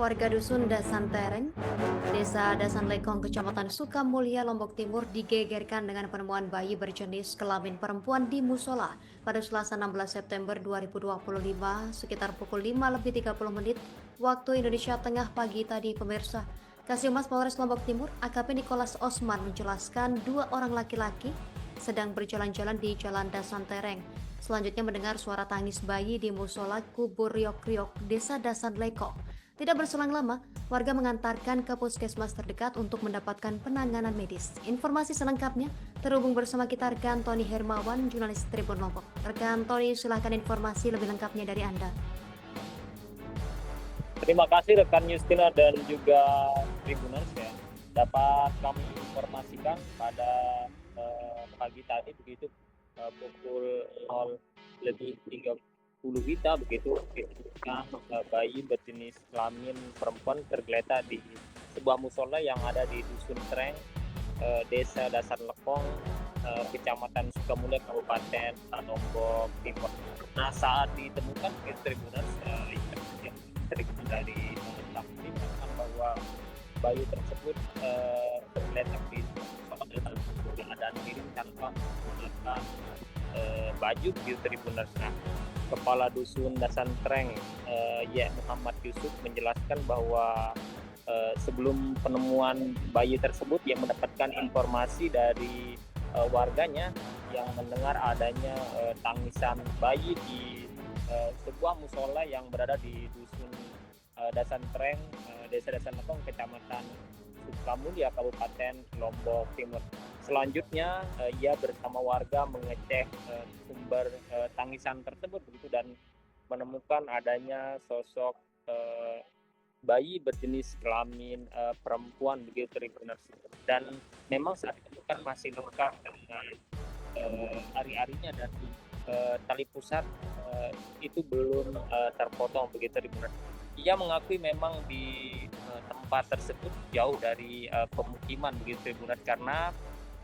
Warga dusun Dasan Tereng, Desa Dasan Lekong, Kecamatan Sukamulya, Lombok Timur digegerkan dengan penemuan bayi berjenis kelamin perempuan di musola pada Selasa 16 September 2025 sekitar pukul 5:30 waktu Indonesia Tengah pagi tadi, pemirsa. Kasih Polres Lombok Timur, AKP Nikolas Osman menjelaskan dua orang laki-laki sedang berjalan-jalan di Jalan Dasan Tereng. Selanjutnya mendengar suara tangis bayi di musola Kubur Riok-Riok, Desa Dasan Lekong. Tidak berselang lama, warga mengantarkan ke puskesmas terdekat untuk mendapatkan penanganan medis. Informasi selengkapnya terhubung bersama kita rekan Tony Hermawan, jurnalis Tribun Lombok. Rekan Tony, silahkan informasi lebih lengkapnya dari Anda. Terima kasih rekan Justina dan juga Tribuners ya. Dapat kami informasikan pada pagi tadi begitu pukul 0:30 WITA begitu ditemukan bayi berjenis kelamin perempuan tergeletak di sebuah musola yang ada di Dusun Tereng, Desa Dasan Lekong, Kecamatan Sukamulya, Kabupaten Lombok Timur. Nah, saat ditemukan Tribuners yang terima dari saksi mengatakan bahwa bayi tersebut tergeletak di musola dalam keadaan miring tanpa menggunakan baju di Tribuners. Nah, Kepala Dusun Dasan Tereng, Muhammad Yusuf menjelaskan bahwa sebelum penemuan bayi tersebut ia mendapatkan informasi dari warganya yang mendengar adanya tangisan bayi di sebuah musola yang berada di Dusun Dasan Tereng, Desa Dasan Lekong, Kecamatan Sukamulya, Kabupaten Lombok Timur. Selanjutnya ia bersama warga mengecek sumber tangisan tersebut begitu dan menemukan adanya sosok bayi berjenis kelamin perempuan begitu Tribuners. Dan memang saat ditemukan masih lengkap dengan ari-arinya dan tali pusat itu belum terpotong begitu Tribuners. Ia mengakui memang di tempat tersebut jauh dari pemukiman begitu Tribuners, karena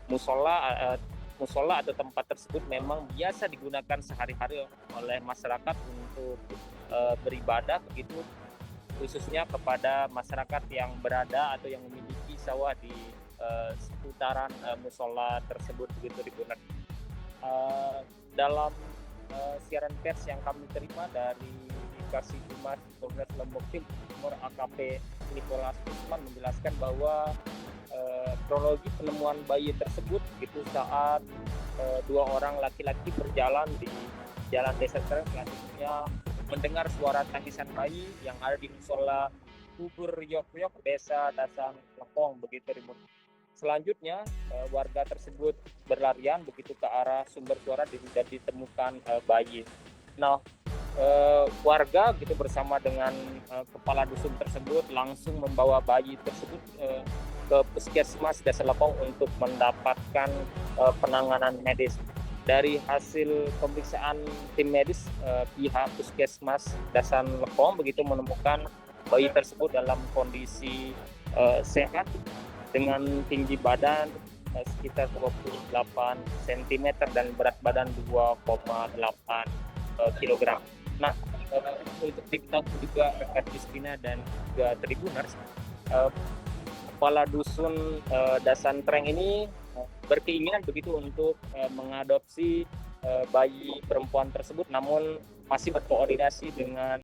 musola atau tempat tersebut memang biasa digunakan sehari-hari oleh masyarakat untuk beribadah begitu, khususnya kepada masyarakat yang berada atau yang memiliki sawah di seputaran musola tersebut begitu Tribuners. Dalam siaran pers yang kami terima dari Kasih Humas Polres Lombok Timur, AKP Nikolas Osman menjelaskan bahwa kronologi penemuan bayi tersebut itu saat dua orang laki-laki berjalan di Jalan Desa Tereng, selanjutnya mendengar suara tangisan bayi yang ada di musola Kubur Riok-Riok, Desa Dasan Lekong begitu Ribut. Selanjutnya warga tersebut berlarian begitu ke arah sumber suara dan ditemukan bayi. Nah, warga gitu bersama dengan kepala dusun tersebut langsung membawa bayi tersebut ke puskesmas Dasan Lekong untuk mendapatkan penanganan medis. Dari hasil pemeriksaan tim medis, pihak puskesmas Dasan Lekong begitu menemukan bayi tersebut dalam kondisi sehat dengan tinggi badan sekitar 28 cm dan berat badan 2,8 kg. Nah, untuk diketahui juga rekan Justina dan juga Tribuners, Kepala Dusun Dasan Tereng ini berkeinginan begitu untuk mengadopsi bayi perempuan tersebut, namun masih berkoordinasi dengan